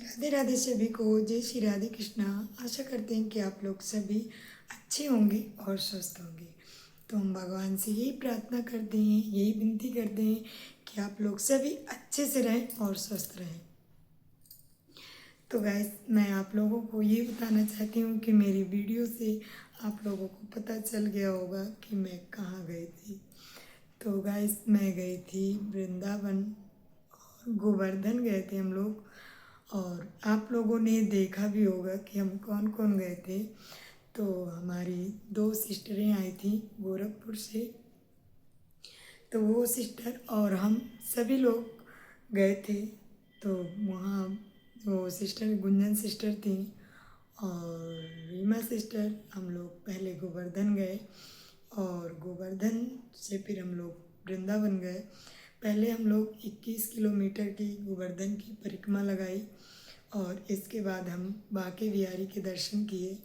राधे राधे सभी को, जय श्री राधे कृष्णा। आशा करते हैं कि आप लोग सभी अच्छे होंगे और स्वस्थ होंगे। तो हम भगवान से यही प्रार्थना करते हैं, यही विनती करते हैं कि आप लोग सभी अच्छे से रहें और स्वस्थ रहें। तो गाइस, मैं आप लोगों को ये बताना चाहती हूँ कि मेरी वीडियो से आप लोगों को पता चल गया होगा कि मैं कहाँ गई थी। तो गाइस, मैं गई थी वृंदावन और गोवर्धन गए थे हम लोग। और आप लोगों ने देखा भी होगा कि हम कौन कौन गए थे। तो हमारी दो सिस्टरें आई थी गोरखपुर से। तो वो सिस्टर और हम सभी लोग गए थे। तो वहाँ वो सिस्टर गुंजन सिस्टर थी और रीमा सिस्टर। हम लोग पहले गोवर्धन गए और गोवर्धन से फिर हम लोग वृंदावन गए। पहले हम लोग 21 किलोमीटर की गोवर्धन की परिक्रमा लगाई और इसके बाद हम बांके बिहारी के दर्शन किए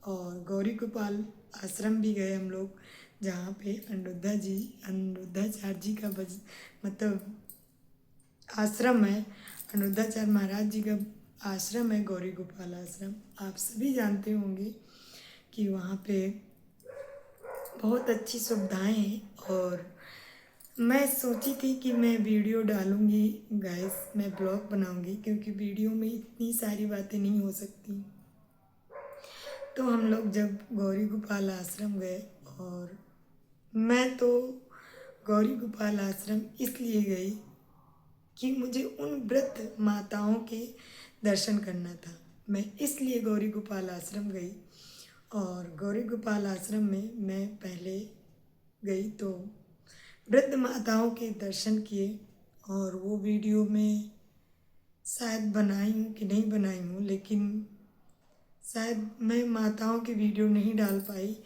और गौरी गोपाल आश्रम भी गए हम लोग, जहाँ पे अनिरुद्धाचार्य जी का मतलब आश्रम है। अनिरुद्धाचार्य महाराज जी का आश्रम है गौरी गोपाल आश्रम। आप सभी जानते होंगे कि वहाँ पे बहुत अच्छी सुविधाएं हैं। और मैं सोची थी कि मैं वीडियो डालूँगी गाइस, मैं ब्लॉग बनाऊँगी, क्योंकि वीडियो में इतनी सारी बातें नहीं हो सकती। तो हम लोग जब गौरी गोपाल आश्रम गए, और मैं तो गौरी गोपाल आश्रम इसलिए गई कि मुझे उन वृद्ध माताओं के दर्शन करना था। मैं इसलिए गौरी गोपाल आश्रम गई। और गौरी गोपाल आश्रम में मैं पहले गई तो वृद्ध माताओं के दर्शन किए। और वो वीडियो में शायद बनाई हूँ कि नहीं बनाई हूँ, लेकिन शायद मैं माताओं की वीडियो नहीं डाल पाई,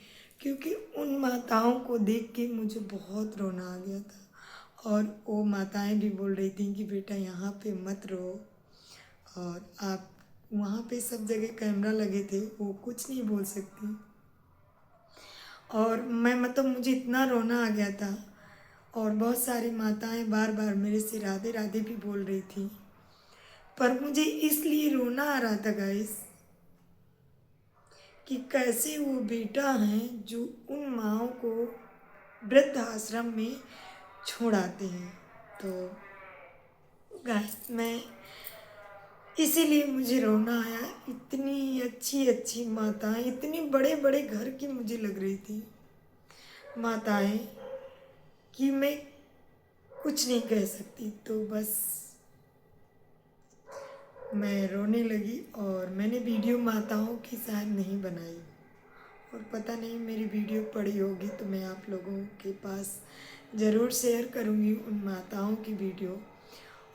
क्योंकि उन माताओं को देख के मुझे बहुत रोना आ गया था। और वो माताएं भी बोल रही थी कि बेटा यहाँ पे मत रो, और आप वहाँ पे सब जगह कैमरा लगे थे, वो कुछ नहीं बोल सकती। और मैं मतलब मुझे इतना रोना आ गया था। और बहुत सारी माताएं बार बार मेरे से राधे राधे भी बोल रही थी, पर मुझे इसलिए रोना आ रहा था गाइस कि कैसे वो बेटा हैं जो उन माँओं को वृद्ध आश्रम में छोड़ आते हैं। तो गाइस, मैं इसीलिए मुझे रोना आया। इतनी अच्छी अच्छी माताएं, इतनी बड़े बड़े घर की मुझे लग रही थी माताएं कि मैं कुछ नहीं कह सकती। तो बस मैं रोने लगी और मैंने वीडियो माताओं की शायद नहीं बनाई, और पता नहीं मेरी वीडियो पड़ी होगी तो मैं आप लोगों के पास ज़रूर शेयर करूँगी उन माताओं की वीडियो।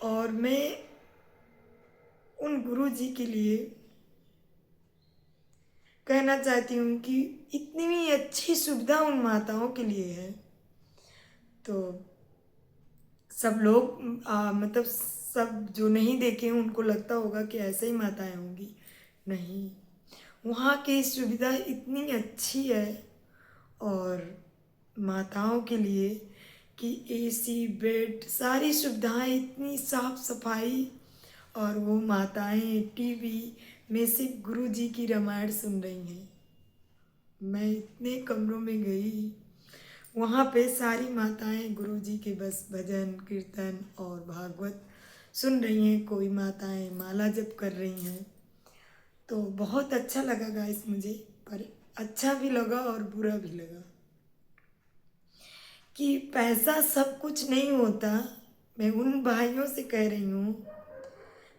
और मैं उन गुरु जी के लिए कहना चाहती हूँ कि इतनी अच्छी सुविधा उन माताओं के लिए है। तो सब लोग मतलब सब जो नहीं देखे हैं उनको लगता होगा कि ऐसे ही माताएं होंगी। नहीं, वहाँ की सुविधा इतनी अच्छी है और माताओं के लिए कि एसी, बेड, सारी सुविधाएं, इतनी साफ सफाई। और वो माताएं टीवी में सिर्फ गुरु जी की रामायण सुन रही हैं। मैं इतने कमरों में गई, वहाँ पे सारी माताएं गुरु जी के बस भजन कीर्तन और भागवत सुन रही हैं। कोई माताएं माला जप कर रही हैं। तो बहुत अच्छा लगा गाइस मुझे, पर अच्छा भी लगा और बुरा भी लगा कि पैसा सब कुछ नहीं होता। मैं उन भाइयों से कह रही हूँ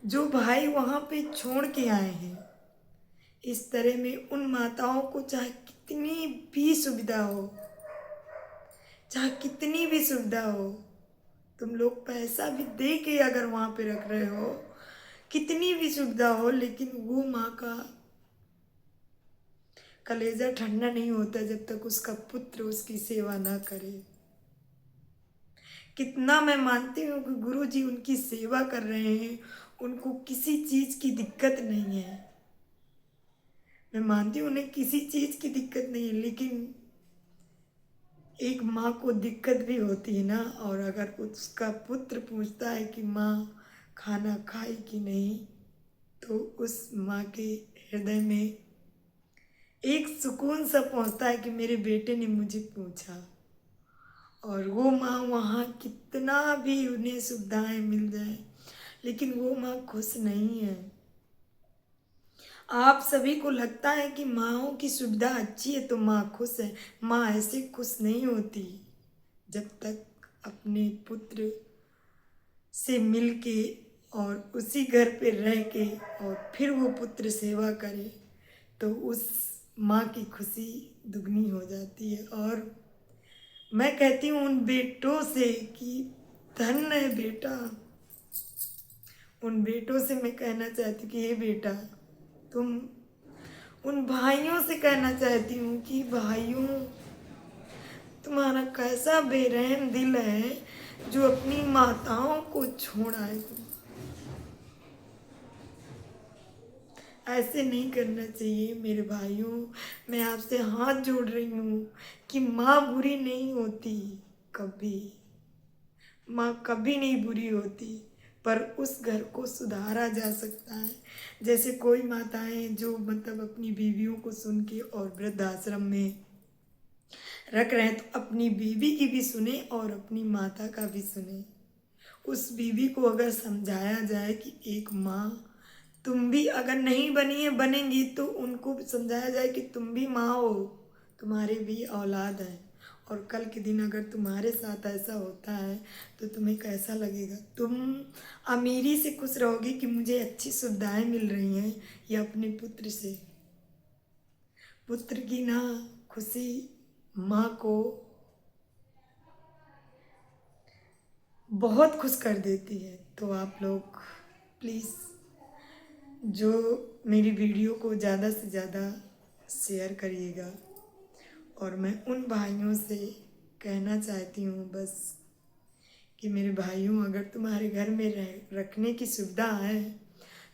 जो भाई वहाँ पे छोड़ के आए हैं। इस तरह में उन माताओं को चाहे कितनी भी सुविधा हो, चाहे कितनी भी सुविधा हो, तुम लोग पैसा भी दे के अगर वहाँ पे रख रहे हो, कितनी भी सुविधा हो, लेकिन वो माँ का कलेजा ठंडा नहीं होता जब तक उसका पुत्र उसकी सेवा ना करे। कितना मैं मानती हूँ कि गुरु जी उनकी सेवा कर रहे हैं, उनको किसी चीज़ की दिक्कत नहीं है। मैं मानती हूँ उन्हें किसी चीज़ की दिक्कत नहीं है, लेकिन एक माँ को दिक्कत भी होती है ना। और अगर उसका पुत्र पूछता है कि माँ खाना खाई कि नहीं, तो तो उस माँ के हृदय में एक सुकून सा पहुँचता है कि मेरे बेटे ने मुझे पूछा। और वो माँ वहाँ कितना भी उन्हें सुविधाएं मिल जाए, लेकिन वो माँ खुश नहीं है। आप सभी को लगता है कि माँओं की सुविधा अच्छी है तो माँ खुश है। माँ ऐसे खुश नहीं होती जब तक अपने पुत्र से मिल के और उसी घर पे रह के और फिर वो पुत्र सेवा करे, तो उस माँ की खुशी दुगनी हो जाती है। और मैं कहती हूँ उन बेटों से कि धन्य है बेटा। उन बेटों से मैं कहना चाहती हूँ कि ये बेटा, तुम उन भाइयों से कहना चाहती हूँ कि भाइयों, तुम्हारा कैसा बेरहम दिल है जो अपनी माताओं को छोड़ आए तुम। ऐसे नहीं करना चाहिए मेरे भाइयों। मैं आपसे हाथ जोड़ रही हूँ कि माँ बुरी नहीं होती कभी। माँ कभी नहीं बुरी होती, पर उस घर को सुधारा जा सकता है। जैसे कोई माताएं जो मतलब अपनी बीवियों को सुन के और वृद्धाश्रम में रख रहे हैं, तो अपनी बीवी की भी सुने और अपनी माता का भी सुने। उस बीवी को अगर समझाया जाए कि एक माँ तुम भी अगर नहीं बनी है बनेंगी, तो उनको समझाया जाए कि तुम भी माँ हो, तुम्हारे भी औलाद हैं, और कल के दिन अगर तुम्हारे साथ ऐसा होता है तो तुम्हें कैसा लगेगा। तुम अमीरी से खुश रहोगे कि मुझे अच्छी सुविधाएं मिल रही हैं, या अपने पुत्र से। पुत्र की ना खुशी माँ को बहुत खुश कर देती है। तो आप लोग प्लीज़ जो मेरी वीडियो को ज़्यादा से ज़्यादा शेयर करिएगा। और मैं उन भाइयों से कहना चाहती हूँ बस कि मेरे भाइयों, अगर तुम्हारे घर में रखने की सुविधा है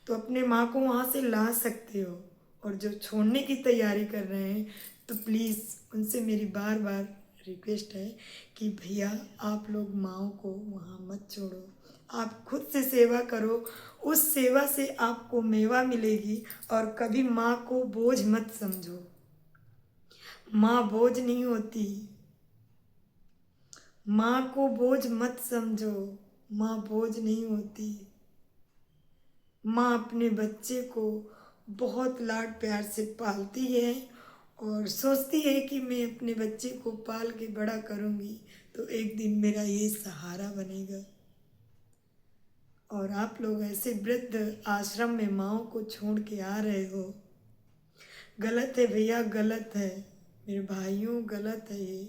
तो अपने माँ को वहाँ से ला सकते हो। और जो छोड़ने की तैयारी कर रहे हैं तो प्लीज़ उनसे मेरी बार बार रिक्वेस्ट है कि भैया आप लोग माँओं को वहाँ मत छोड़ो, आप खुद से सेवा करो। उस सेवा से आपको मेवा मिलेगी। और कभी माँ को बोझ मत समझो। माँ बोझ नहीं होती। माँ को बोझ मत समझो। माँ बोझ नहीं होती। माँ अपने बच्चे को बहुत लाड प्यार से पालती है और सोचती है कि मैं अपने बच्चे को पाल के बड़ा करूँगी तो एक दिन मेरा ये सहारा बनेगा। और आप लोग ऐसे वृद्ध आश्रम में माँओं को छोड़ के आ रहे हो, गलत है भैया, गलत है मेरे भाइयों, गलत है ये।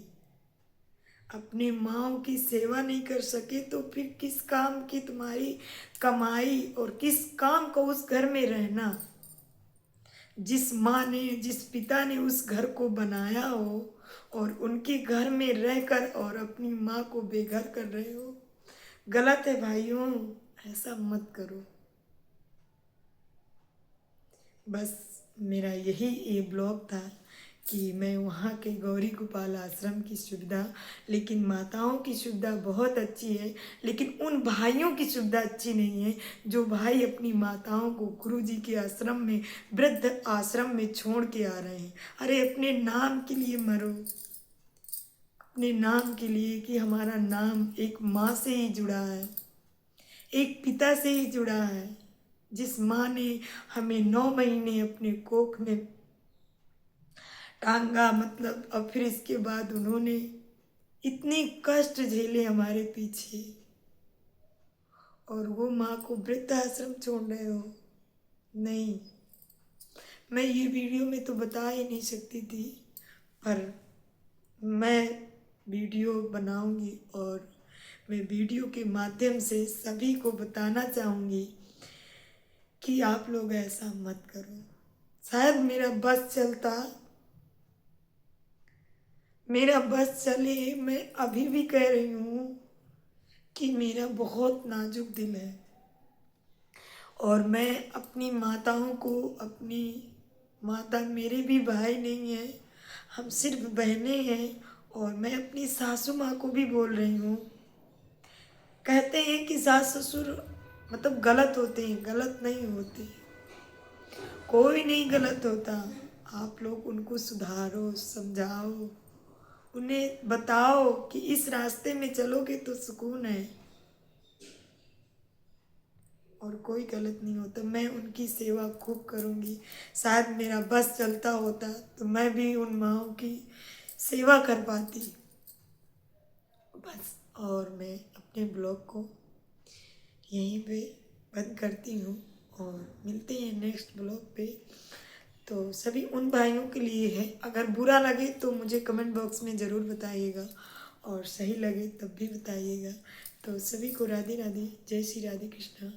अपनी माँओं की सेवा नहीं कर सके तो फिर किस काम की तुम्हारी कमाई, और किस काम को उस घर में रहना। जिस माँ ने, जिस पिता ने उस घर को बनाया हो और उनके घर में रहकर और अपनी माँ को बेघर कर रहे हो, गलत है भाइयों, ऐसा मत करो। बस मेरा यही ये ब्लॉग था कि मैं वहाँ के गौरी गोपाल आश्रम की सुविधा, लेकिन माताओं की सुविधा बहुत अच्छी है, लेकिन उन भाइयों की सुविधा अच्छी नहीं है जो भाई अपनी माताओं को गुरु जी के आश्रम में, वृद्ध आश्रम में छोड़ के आ रहे हैं। अरे अपने नाम के लिए मरो, अपने नाम के लिए कि हमारा नाम एक माँ से ही जुड़ा है, एक पिता से ही जुड़ा है। जिस माँ ने हमें 9 महीने अपने कोख में टांगा, मतलब, और फिर इसके बाद उन्होंने इतने कष्ट झेले हमारे पीछे, और वो माँ को वृद्धाश्रम छोड़ रहे हो। नहीं, मैं ये वीडियो में तो बता ही नहीं सकती थी, पर मैं वीडियो बनाऊंगी और मैं वीडियो के माध्यम से सभी को बताना चाहूँगी कि आप लोग ऐसा मत करो। शायद मेरा बस चले। मैं अभी भी कह रही हूँ कि मेरा बहुत नाजुक दिल है और मैं अपनी माताओं को, अपनी माता मेरे भी भाई नहीं हैं, हम सिर्फ बहनें हैं। और मैं अपनी सासू माँ को भी बोल रही हूँ। कहते हैं कि सास ससुर मतलब गलत होते हैं, गलत नहीं होते। कोई नहीं गलत होता, आप लोग उनको सुधारो, समझाओ, उन्हें बताओ कि इस रास्ते में चलोगे तो सुकून है और कोई गलत नहीं होता। मैं उनकी सेवा खूब करूँगी। शायद मेरा बस चलता होता तो मैं भी उन माँओं की सेवा कर पाती। बस, और मैं अपने ब्लॉग को यहीं पे बंद करती हूँ और मिलते हैं नेक्स्ट ब्लॉग पे। तो सभी उन भाइयों के लिए है, अगर बुरा लगे तो मुझे कमेंट बॉक्स में ज़रूर बताइएगा और सही लगे तब भी बताइएगा। तो सभी को राधे राधे, जय श्री राधे कृष्णा।